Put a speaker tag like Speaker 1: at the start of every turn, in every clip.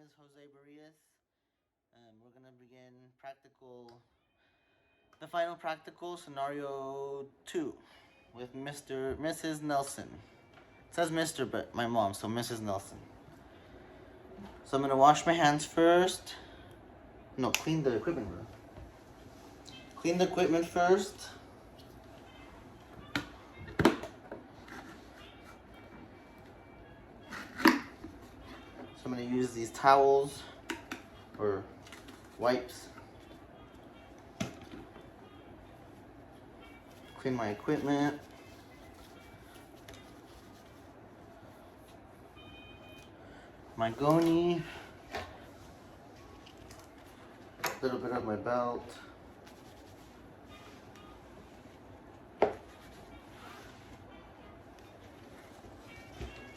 Speaker 1: is Jose Barrias. We're gonna begin the final practical scenario 2 with Mrs. Nelson. It says Mr., but my mom, so Mrs. Nelson. So I'm gonna wash my hands first. No, clean the equipment room. Clean the equipment first. So I'm gonna use these towels or wipes. Clean my equipment. My goni. A little bit of my belt.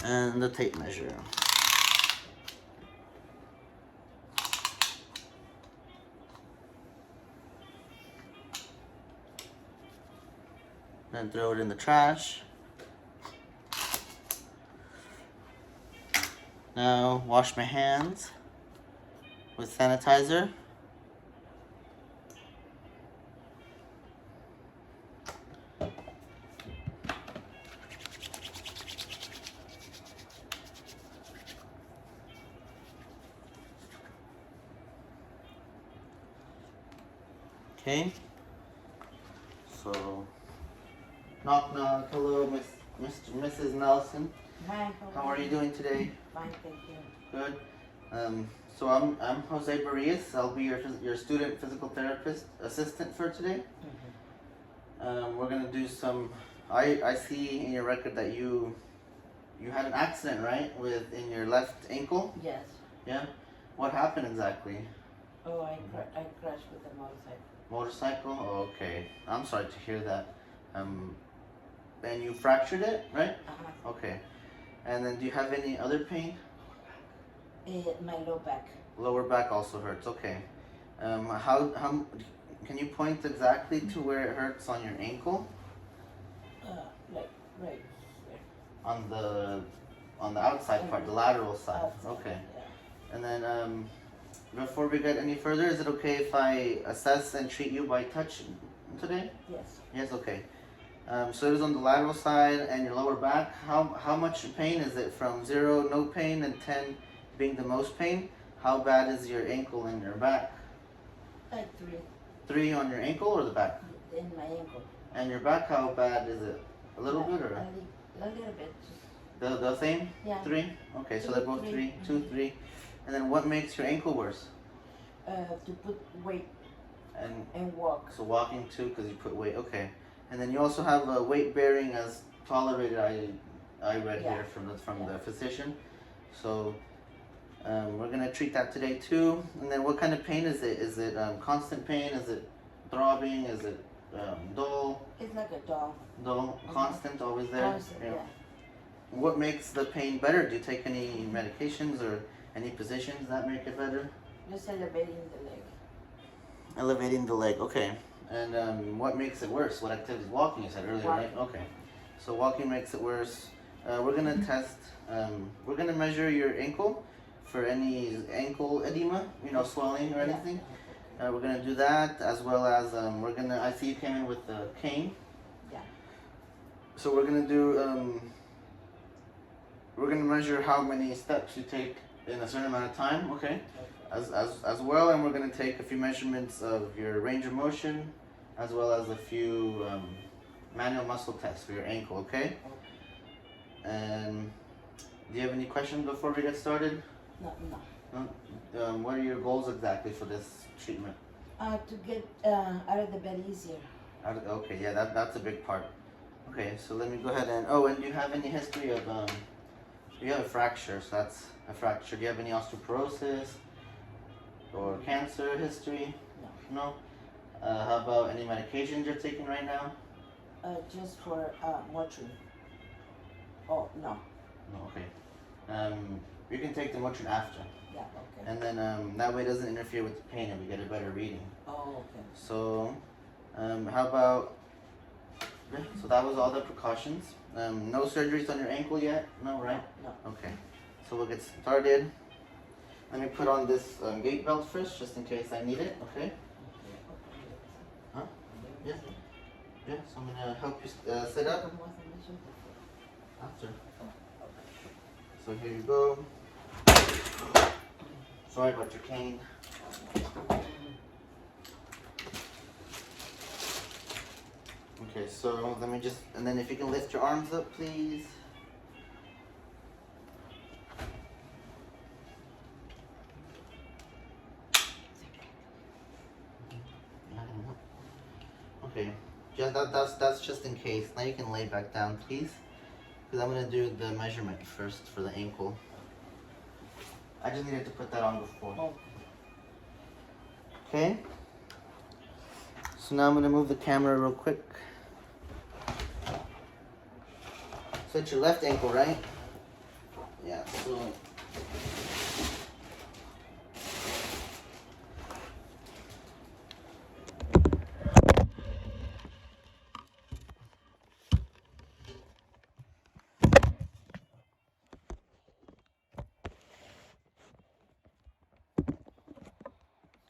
Speaker 1: And the tape measure. Then throw it in the trash. Now wash my hands with sanitizer. Okay. So, knock knock. Hello, Mrs. Nelson.
Speaker 2: Hi,
Speaker 1: How are you doing today?
Speaker 2: Fine, thank you.
Speaker 1: Good. So I'm Jose Barrias. I'll be your student physical therapist assistant for today. We're gonna do some. I see in your record that you had an accident, right? In your left ankle.
Speaker 2: Yes.
Speaker 1: Yeah. What happened exactly?
Speaker 2: Oh, I crashed with a motorcycle.
Speaker 1: Motorcycle. Oh, okay. I'm sorry to hear that. And you fractured it, right? Okay. And then do you have any other pain?
Speaker 2: My low back.
Speaker 1: Lower back also hurts. Okay. How can you point exactly to where it hurts on your ankle?
Speaker 2: Like right there.
Speaker 1: On the outside part, the lateral side.
Speaker 2: Outside,
Speaker 1: Okay.
Speaker 2: Yeah.
Speaker 1: And then before we get any further, is it okay if I assess and treat you by touch today?
Speaker 2: Yes.
Speaker 1: Yes. Okay. So it is on the lateral side and your lower back. How much pain is it? From 0, no pain, and 10 being the most pain. How bad is your ankle and your back?
Speaker 2: Like 3.
Speaker 1: 3 on your ankle or the back?
Speaker 2: In my ankle.
Speaker 1: And your back, how bad is it? A little bit or?
Speaker 2: A little bit.
Speaker 1: The same?
Speaker 2: Yeah.
Speaker 1: 3? Okay, so
Speaker 2: 2,
Speaker 1: they're both
Speaker 2: 3.
Speaker 1: 3, 2, 3. And then what makes your ankle worse?
Speaker 2: To put weight
Speaker 1: And
Speaker 2: walk.
Speaker 1: so walking too, because you put weight. Okay. And then you also have a weight bearing as tolerated. I read
Speaker 2: Yeah.
Speaker 1: here from
Speaker 2: Yeah.
Speaker 1: the physician. So we're gonna treat that today too. And then what kind of pain is it? Is it constant pain? Is it throbbing? Is it dull?
Speaker 2: It's like a doll.
Speaker 1: Dull, constant, always there.
Speaker 2: Constant, yeah.
Speaker 1: What makes the pain better? Do you take any medications or any positions that make it better?
Speaker 2: Just elevating the leg.
Speaker 1: Elevating the leg. Okay. And what makes it worse? What activities? Walking, you said earlier, right? Okay. So walking makes it worse. We're gonna test. We're gonna measure your ankle for any ankle edema, swelling or
Speaker 2: Yeah.
Speaker 1: anything. We're gonna do that as well as we're gonna. I see you came in with the cane.
Speaker 2: Yeah.
Speaker 1: So we're gonna do. We're gonna measure how many steps you take in a certain amount of time. Okay. As well, and we're gonna take a few measurements of your range of motion, as well as a few manual muscle tests for your ankle. Okay. And do you have any questions before we get started?
Speaker 2: No.
Speaker 1: No? What are your goals exactly for this treatment?
Speaker 2: To get out of the bed easier.
Speaker 1: Okay, yeah, that's a big part. Okay, so let me go ahead and do you have any history of you have a fracture, so that's a fracture. Do you have any osteoporosis or cancer history?
Speaker 2: No.
Speaker 1: No? How about any medications you're taking right now?
Speaker 2: Just for Motrin. Oh, no.
Speaker 1: No, okay. You can take the Motrin after.
Speaker 2: Yeah, okay.
Speaker 1: And then that way it doesn't interfere with the pain and we get a better reading.
Speaker 2: Oh, okay.
Speaker 1: So, how about, so that was all the precautions. No surgeries on your ankle yet? No, right?
Speaker 2: No.
Speaker 1: Okay. So we'll get started. Let me put on this gate belt first, just in case I need it. Okay. Huh? Yeah. Yeah. So I'm gonna help you set up after. So here you go. Sorry about your cane. Okay, so let me just, and then if you can lift your arms up, please. Okay, yeah, that's just in case. Now you can lay back down, please, because I'm gonna do the measurement first for the ankle. I just needed to put that on before. Okay. So now I'm gonna move the camera real quick. So it's your left ankle, right? Yeah. So.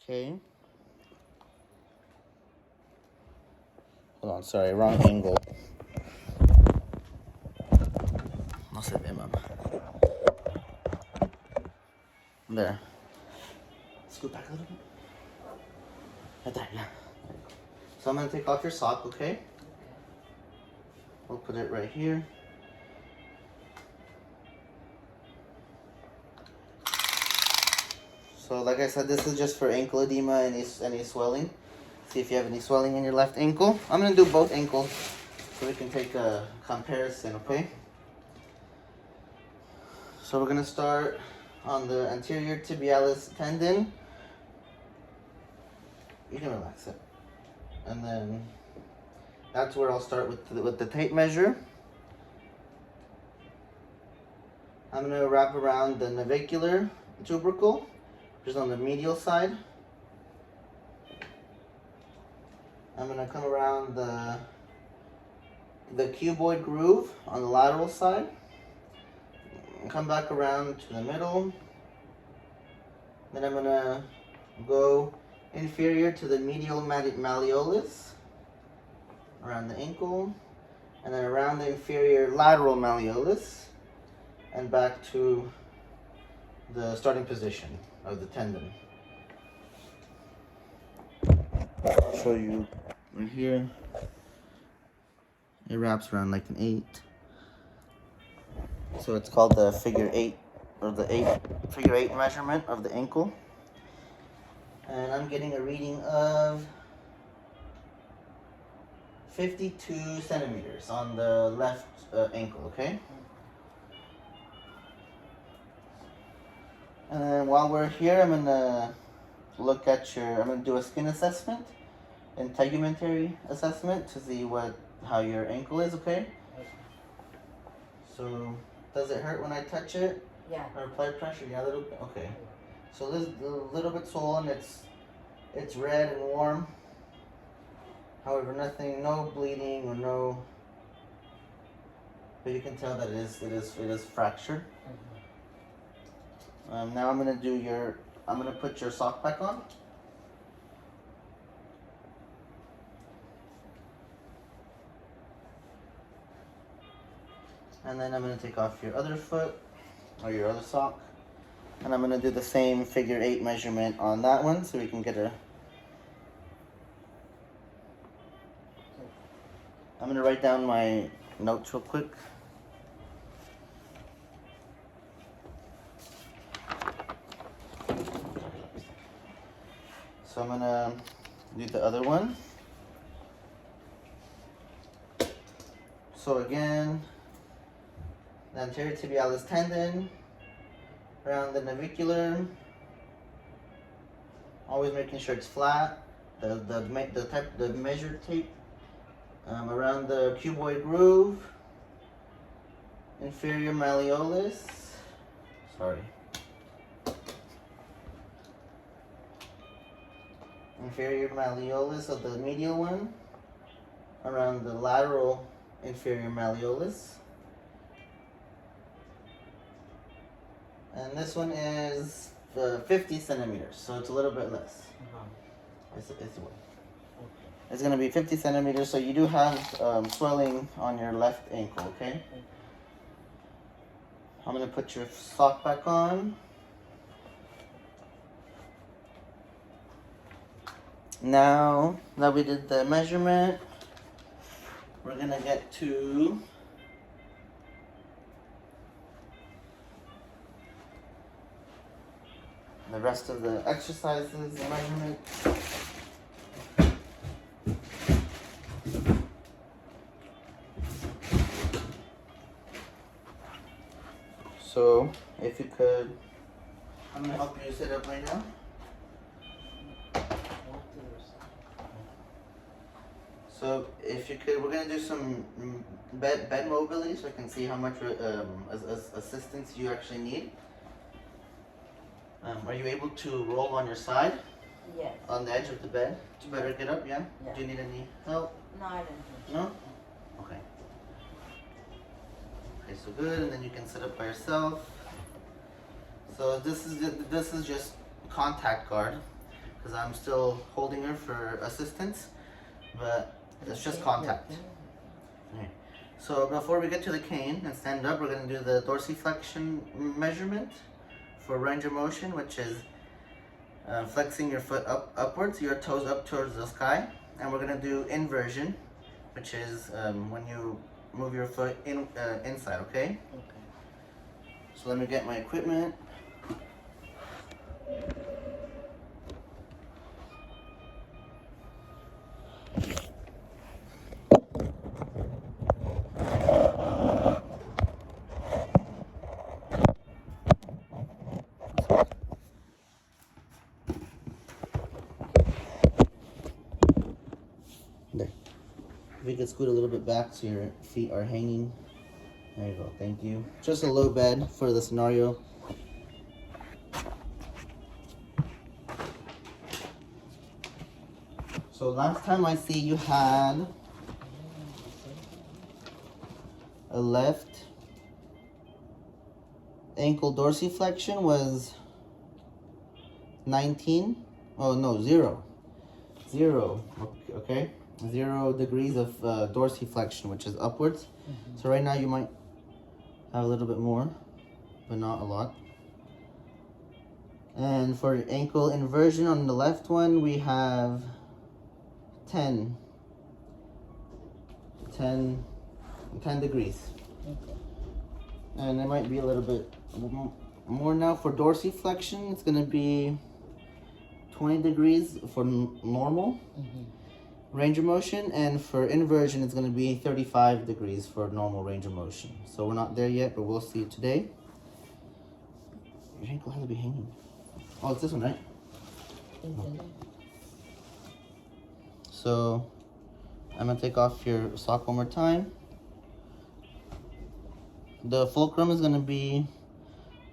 Speaker 1: Okay. Hold on, sorry, wrong angle. No se ve, mama. There. Scoot back a little bit. Right there, yeah. So I'm gonna take off your sock, okay? We'll put it right here. So like I said, this is just for ankle edema, any swelling. See if you have any swelling in your left ankle. I'm gonna do both ankles so we can take a comparison, okay? So we're gonna start on the anterior tibialis tendon. You can relax it. And then that's where I'll start with the tape measure. I'm gonna wrap around the navicular tubercle, which is on the medial side. I'm gonna come around the cuboid groove on the lateral side. Come back around to the middle. Then I'm gonna go inferior to the medial malleolus around the ankle, and then around the inferior lateral malleolus, and back to the starting position of the tendon. I'll show you right here. It wraps around like an 8. So it's called the figure 8, or the figure 8 measurement of the ankle. And I'm getting a reading of 52 centimeters on the left ankle, okay? And then while we're here, I'm gonna look at I'm gonna do a skin assessment and tegumentary assessment to see how your ankle is, okay? So, does it hurt when I touch it?
Speaker 2: Yeah.
Speaker 1: Or apply pressure? Yeah, a little bit. Okay. So this is a little bit swollen. It's red and warm. However, no bleeding or no. But you can tell that it is fractured. Now I'm gonna put your sock back on. And then I'm gonna take off your other foot, or your other sock. And I'm gonna do the same figure 8 measurement on that one so we can get I'm gonna write down my notes real quick. So I'm gonna do the other one. So again, the anterior tibialis tendon, around the navicular, always making sure it's flat. The measured tape around the cuboid groove, inferior malleolus. Sorry. Inferior malleolus of the medial one, around the lateral inferior malleolus. And this one is 50 centimeters, so it's a little bit less. It's
Speaker 2: Okay.
Speaker 1: gonna be 50 centimeters, so you do have swelling on your left ankle, okay? I'm gonna put your sock back on. Now that we did the measurement, we're gonna get to the rest of the exercises and measurement. So, if you could, I'm gonna help you sit up right now. So, if you could, we're gonna do some bed mobility so I can see how much assistance you actually need. Are you able to roll on your side?
Speaker 2: Yes.
Speaker 1: On the edge of the bed? You better get up, yeah?
Speaker 2: Yeah.
Speaker 1: Do you need any help?
Speaker 2: No, I don't think
Speaker 1: No? Okay. Okay, so good, and then you can sit up by yourself. So this is just contact guard, because I'm still holding her for assistance, but it's just contact. Okay. So before we get to the cane and stand up, we're going to do the dorsiflexion measurement for range of motion, which is flexing your foot upwards, your toes up towards the sky, and we're going to do inversion, which is when you move your foot inside, okay?
Speaker 2: Okay.
Speaker 1: So let me get my equipment. There. If you could scoot a little bit back so your feet are hanging. There you go, thank you. Just a low bed for the scenario. So last time I see you had a left ankle dorsiflexion was 19. Oh no, 0. 0. Okay. 0 degrees of dorsiflexion, which is upwards. So right now you might have a little bit more, but not a lot. And for ankle inversion on the left one, we have 10 degrees.
Speaker 2: Okay.
Speaker 1: And it might be a little bit more now. For dorsiflexion, it's going to be 20 degrees for normal range of motion, and for inversion, it's going to be 35 degrees for normal range of motion. So we're not there yet, but we'll see it today. Your ankle has to be hanging. Oh, it's this one, right? So I'm going to take off your sock one more time. The fulcrum is going to be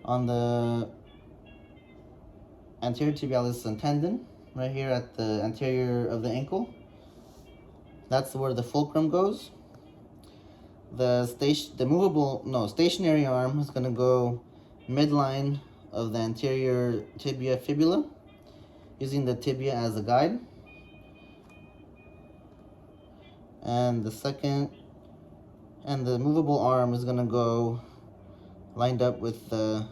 Speaker 1: on the anterior tibialis tendon, right here at the anterior of the ankle. That's where the fulcrum goes. The stationary arm is going to go midline of the anterior tibia fibula, using the tibia as a guide. And the movable arm is going to go lined up with the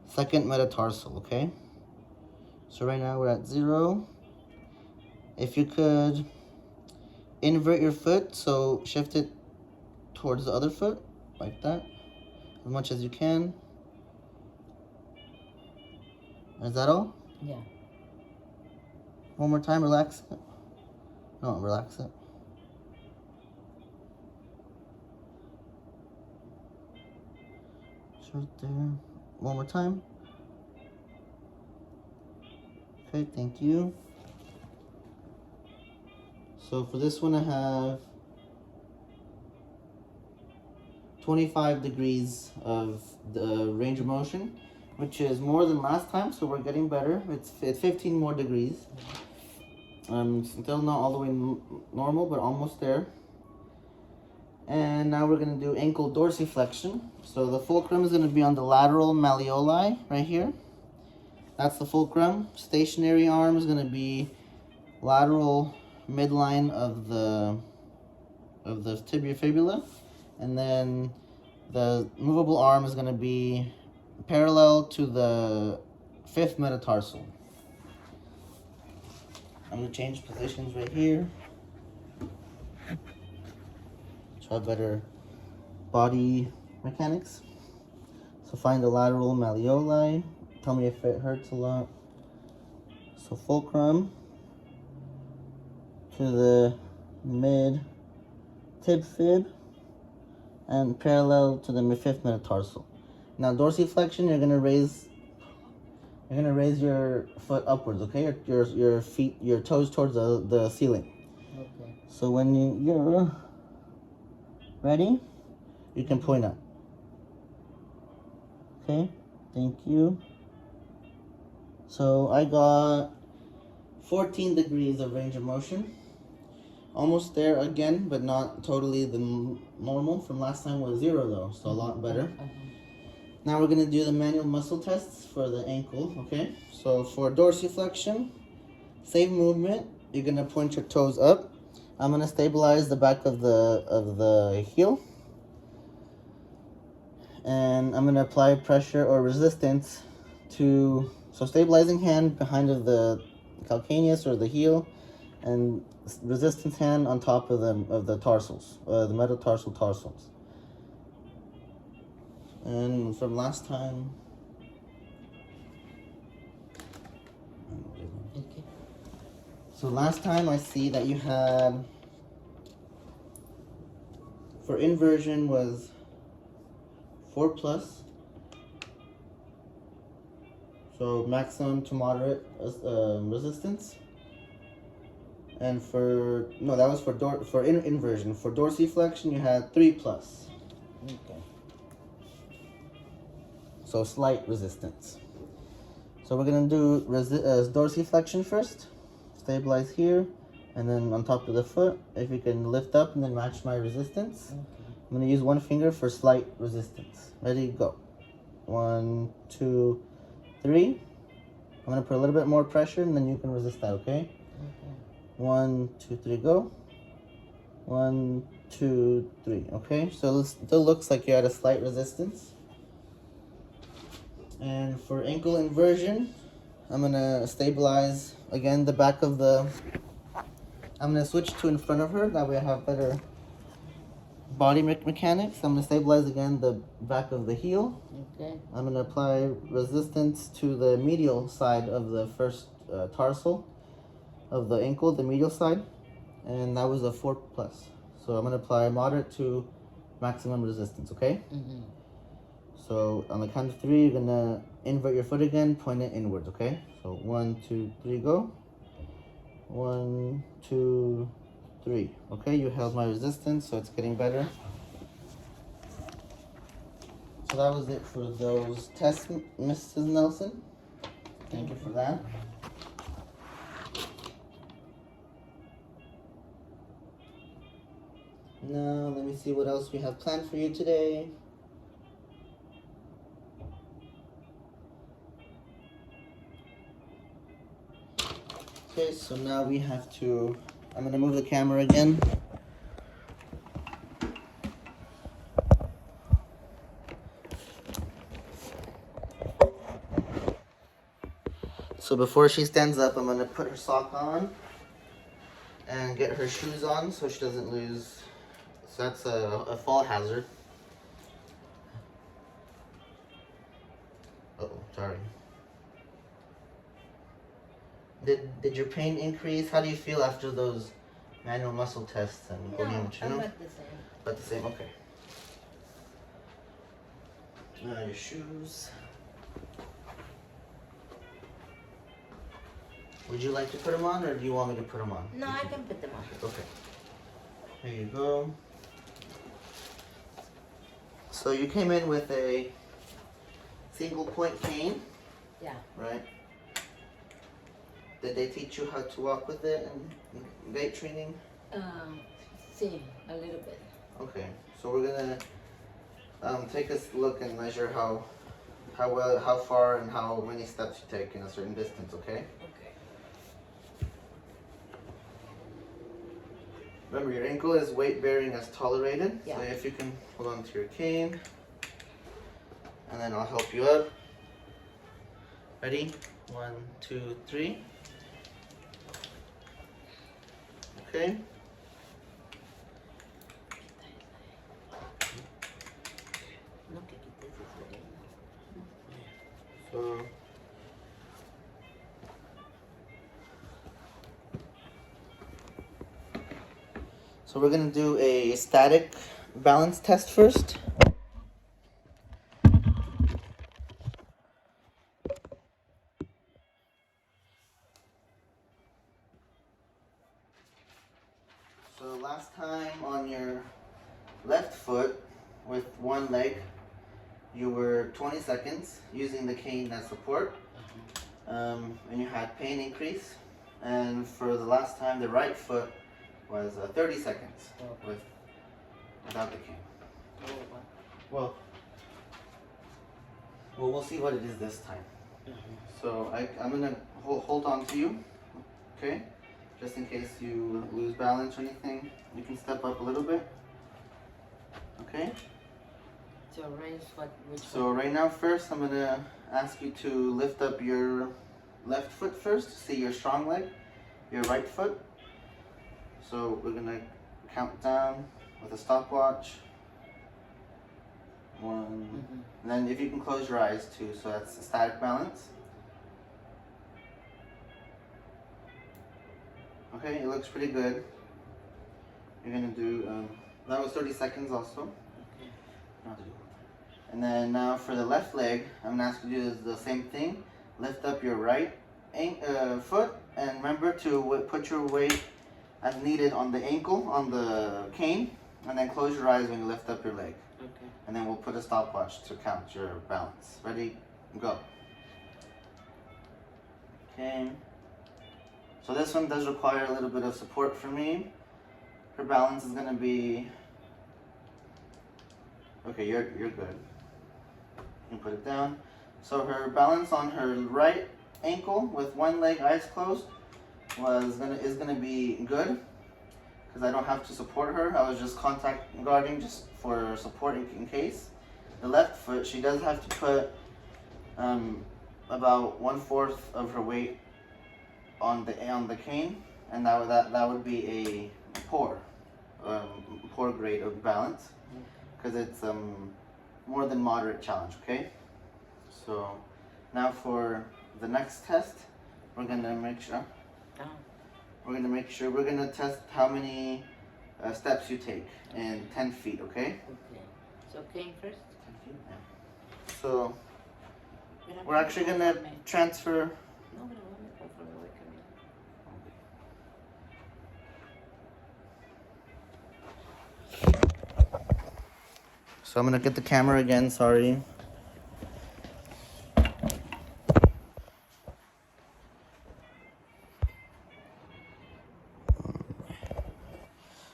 Speaker 1: second metatarsal, okay? So right now we're at 0. If you could invert your foot, so shift it towards the other foot, like that, as much as you can. Is that all?
Speaker 2: Yeah.
Speaker 1: One more time, relax it. No, relax it. It's right there. One more time. Okay, thank you. So for this one, I have 25 degrees of the range of motion, which is more than last time, so we're getting better. It's 15 more degrees. Still not all the way normal, but almost there. And now we're going to do ankle dorsiflexion. So the fulcrum is going to be on the lateral malleoli right here. That's the fulcrum. Stationary arm is gonna be lateral midline of the tibia fibula, and then the movable arm is gonna be parallel to the 5th metatarsal. I'm gonna change positions right here. Try better body mechanics. So find the lateral malleoli. Tell me if it hurts a lot. So fulcrum to the mid tib fib and parallel to the 5th metatarsal. Now dorsiflexion, you're gonna raise your foot upwards, okay? Your feet, your toes towards the ceiling.
Speaker 2: Okay.
Speaker 1: So when you're ready, you can point up. Okay, thank you. So I got 14 degrees of range of motion. Almost there again, but not totally the normal. From last time was 0 though, so a lot better. Now we're gonna do the manual muscle tests for the ankle, okay? So for dorsiflexion, same movement. You're gonna point your toes up. I'm gonna stabilize the back of the heel. And I'm gonna apply pressure or resistance to, so stabilizing hand behind of the calcaneus or the heel, and resistance hand on top of the tarsals, the metatarsal tarsals. And from last time,
Speaker 2: Okay.
Speaker 1: so last time I see that you had, for inversion was 4+, so maximum to moderate resistance. And for, no, that was for inversion. For dorsiflexion, you had 3+.
Speaker 2: Okay.
Speaker 1: So slight resistance. So we're gonna do dorsiflexion first. Stabilize here, and then on top of the foot. If you can lift up and then match my resistance.
Speaker 2: Okay.
Speaker 1: I'm gonna use one finger for slight resistance. Ready, go. 1, 2, 3. I'm gonna put a little bit more pressure, and then you can resist that. Okay.
Speaker 2: Okay.
Speaker 1: 1, 2, 3, go. 1, 2, 3. Okay, so it still looks like you're at a slight resistance. And for ankle inversion, I'm gonna stabilize again the back of the. I'm gonna switch to in front of her. That way I have better body mechanics. I'm gonna stabilize again the back of the heel.
Speaker 2: Okay.
Speaker 1: I'm gonna apply resistance to the medial side of the first tarsal of the ankle, the medial side, and that was a 4+. So I'm gonna apply moderate to maximum resistance. Okay.
Speaker 2: Mm-hmm.
Speaker 1: So on the count of 3, you're gonna invert your foot again, point it inwards. Okay. So 1, 2, 3, go. 1, 2, 3. Okay, you held my resistance, so it's getting better. So that was it for those tests, Mrs. Nelson. Thank you for that. Now, let me see what else we have planned for you today. Okay, so now we have to, I'm gonna move the camera again. So before she stands up, I'm gonna put her sock on and get her shoes on so she doesn't lose. So that's a fall hazard. Uh-oh, sorry. Did your pain increase? How do you feel after those manual muscle tests and
Speaker 2: No,
Speaker 1: goniometry?
Speaker 2: I'm
Speaker 1: No?
Speaker 2: not the same.
Speaker 1: About the same, okay. Your shoes. Would you like to put them on, or do you want me to put them on?
Speaker 2: No, I can put them on.
Speaker 1: Okay. Here you go. So you came in with a single point cane,
Speaker 2: Yeah.
Speaker 1: right? Did they teach you how to walk with it in gait training?
Speaker 2: See, a little bit.
Speaker 1: Okay, so we're gonna take a look and measure how how far and how many steps you take in a certain distance, okay?
Speaker 2: Okay.
Speaker 1: Remember, your ankle is weight bearing as tolerated.
Speaker 2: Yeah.
Speaker 1: So if you can hold on to your cane, and then I'll help you up. Ready? 1, 2, 3. Okay.
Speaker 2: No que quites eso de ahí.
Speaker 1: So we're gonna do a static balance test first. So last time on your left foot with one leg, you were 20 seconds using the cane as support, and you had pain increase. And for the last time, the right foot was 30 seconds without the cane.
Speaker 2: Oh, wow.
Speaker 1: Well, we'll see what it is this time. So I'm gonna hold on to you, okay? Just in case you lose balance or anything, you can step up a little bit, okay?
Speaker 2: So raise which
Speaker 1: So
Speaker 2: one?
Speaker 1: right now, first, I'm gonna ask you to lift up your left foot first to see your strong leg, your right foot. So we're gonna count down with a stopwatch. 1, and then if you can close your eyes too, so that's a static balance. Okay, it looks pretty good. You're gonna do, that was 30 seconds also.
Speaker 2: Okay.
Speaker 1: And then now for the left leg, I'm gonna ask you to do the same thing. Lift up your right foot, and remember to put your weight as needed on the ankle, on the cane, and then close your eyes when you lift up your leg.
Speaker 2: Okay.
Speaker 1: And then we'll put a stopwatch to count your balance. Ready? Go. Okay. So this one does require a little bit of support for me. Her balance is gonna be, okay, you're good. You can put it down. So her balance on her right ankle with one leg, eyes closed, is gonna be good, because I don't have to support her. I was just contact guarding just for support in case. The left foot, she does have to put about 1/4 of her weight on the cane, and that would be a poor grade of balance, because it's more than moderate challenge. Okay. So now for the next test, we're gonna make sure. We're gonna test how many steps you take in 10 feet, okay?
Speaker 2: Okay. So cane first?
Speaker 1: 10 feet, yeah. So we're actually gonna transfer.
Speaker 2: No, pero bueno, conforme voy caminando.
Speaker 1: So I'm gonna get the camera again, sorry.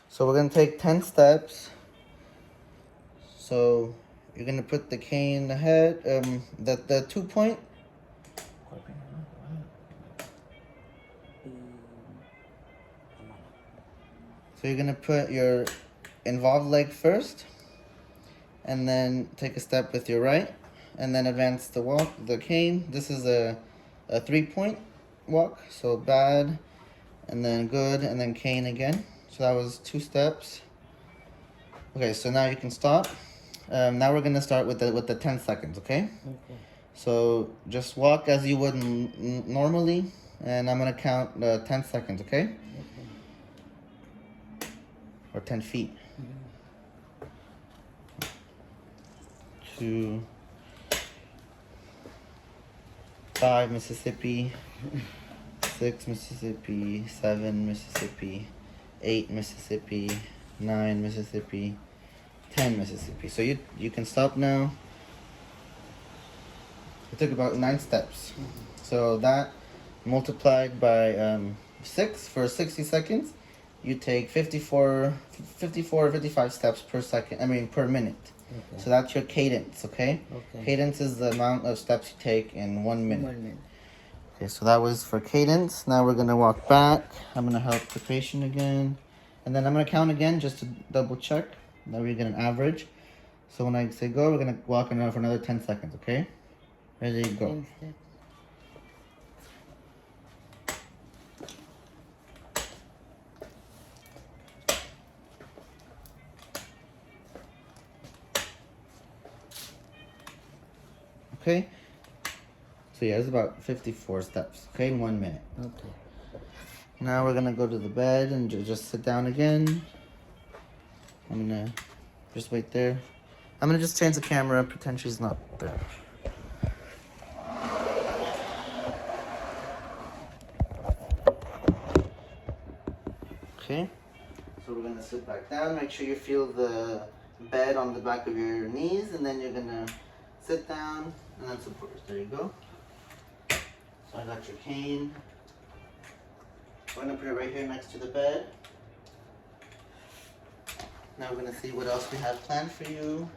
Speaker 1: So we're gonna take 10 steps. So you're gonna put the cane ahead, the 2-point. So you're gonna put your involved leg first, and then take a step with your right, and then advance the cane. This is a 3-point walk, so bad, and then good, and then cane again. So that was 2 steps. Okay, so now you can stop. Now we're gonna start with the 10 seconds, okay?
Speaker 2: Okay.
Speaker 1: So just walk as you would normally, and I'm gonna count 10 seconds, okay? Or 10 feet. 2, 5 Mississippi, 6 Mississippi, 7 Mississippi, 8 Mississippi, 9 Mississippi, 10 Mississippi. So you can stop now. It took about 9 steps. So that multiplied by 6 for 60 seconds, you take 54 or 55 steps per minute.
Speaker 2: Okay.
Speaker 1: So that's your cadence, okay?
Speaker 2: Okay.
Speaker 1: Cadence is the amount of steps you take in 1 minute.
Speaker 2: 1 minute.
Speaker 1: Okay, so that was for cadence. Now we're gonna walk back. I'm gonna help the patient again. And then I'm gonna count again just to double check that we get an average. So when I say go, we're gonna walk around for another 10 seconds, okay? Ready, go.
Speaker 2: 10 steps.
Speaker 1: Okay? So yeah, it's about 54 steps, okay, in 1 minute.
Speaker 2: Okay.
Speaker 1: Now we're gonna go to the bed and just sit down again. I'm gonna just wait there. I'm gonna just change the camera, pretend she's not there. Okay, so we're gonna sit back down. Make sure you feel the bed on the back of your knees, and then you're gonna sit down and then support. There you go. So I got your cane. We're gonna put it right here next to the bed. Now we're gonna see what else we have planned for you.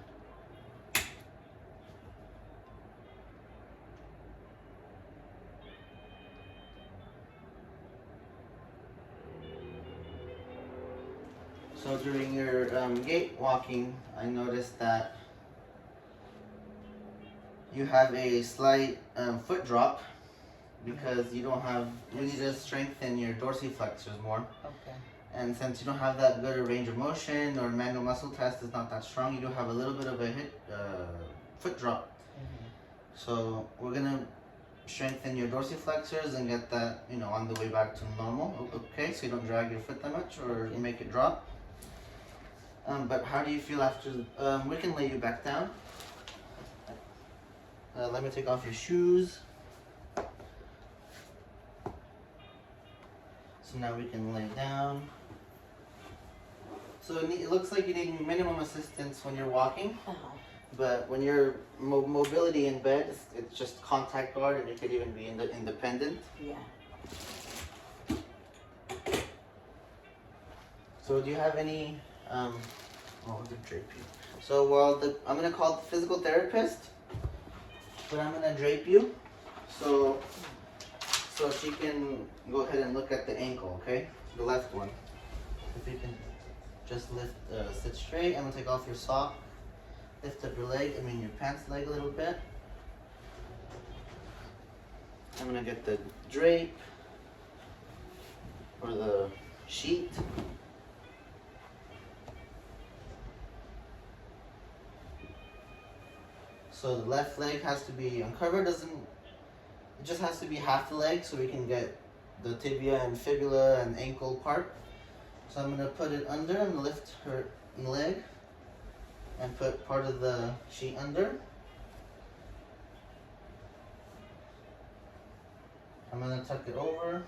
Speaker 1: So during your gait walking, I noticed that you have a slight foot drop because you need to strengthen your dorsiflexors more.
Speaker 2: Okay.
Speaker 1: And since you don't have that good a range of motion or manual muscle test is not that strong, you do have a little bit of a foot drop. So we're gonna strengthen your dorsiflexors and get that, on the way back to normal. Okay, so you don't drag your foot that much or make it drop. But how do you feel after? We can lay you back down. Let me take off your shoes. So now we can lay down. So it looks like you need minimum assistance when you're walking, but when you're mobility in bed, it's just contact guard, and you could even be independent.
Speaker 2: Yeah.
Speaker 1: So do you have any? The drape you. So I'm gonna call the physical therapist, but I'm gonna drape you, so she can go ahead and look at the ankle, okay? The left one. If you can just sit straight. I'm gonna take off your sock, lift up your your pants leg a little bit. I'm gonna get the drape or the sheet. So the left leg has to be uncovered. It just has to be half the leg so we can get the tibia and fibula and ankle part. So I'm gonna put it under. I'm gonna lift her leg and put part of the sheet under. I'm gonna tuck it over.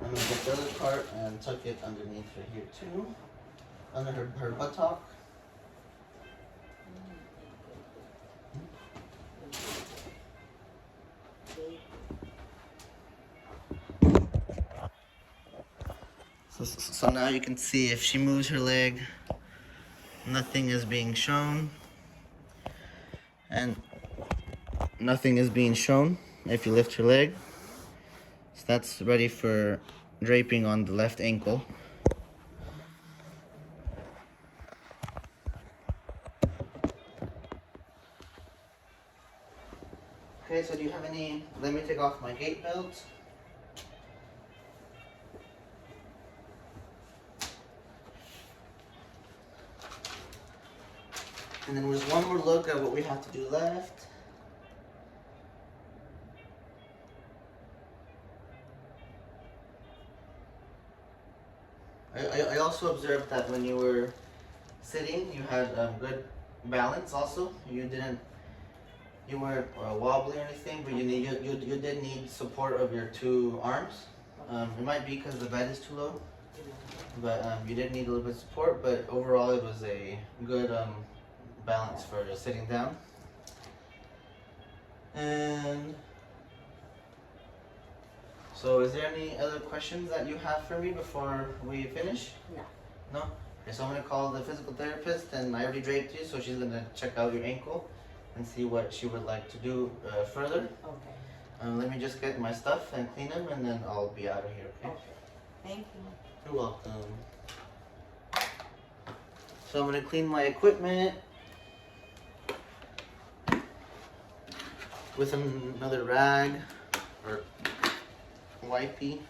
Speaker 1: I'm gonna get the other part and tuck it underneath her here too, under her buttock. So now you can see if she moves her leg, nothing is being shown, and nothing is being shown if you lift her leg. So that's ready for draping on the left ankle. Okay, so do you have any, let me take off my gait belt. And then there's one more look at what we have to do left. I also observed that when you were sitting, you had good balance also. You weren't wobbly or anything, but you did need support of your two arms. It might be because the bed is too low, but you did need a little bit of support, but overall it was a good balance for just sitting down. And So is there any other questions that you have for me before we finish?
Speaker 2: No.
Speaker 1: No? Okay, so I'm gonna call the physical therapist, and I already draped you, so she's gonna check out your ankle and see what she would like to do further.
Speaker 2: Okay.
Speaker 1: Let me just get my stuff and clean them, and then I'll be out of here, okay?
Speaker 2: Okay. Thank you.
Speaker 1: You're welcome. So I'm gonna clean my equipment with another rag or wipey.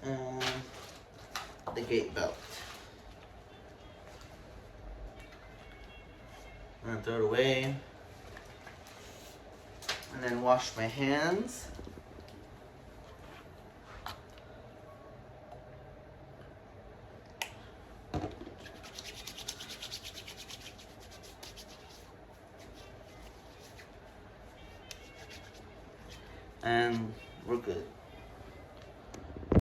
Speaker 1: And the gate belt. I'm gonna throw it away. And then wash my hands. And we're good.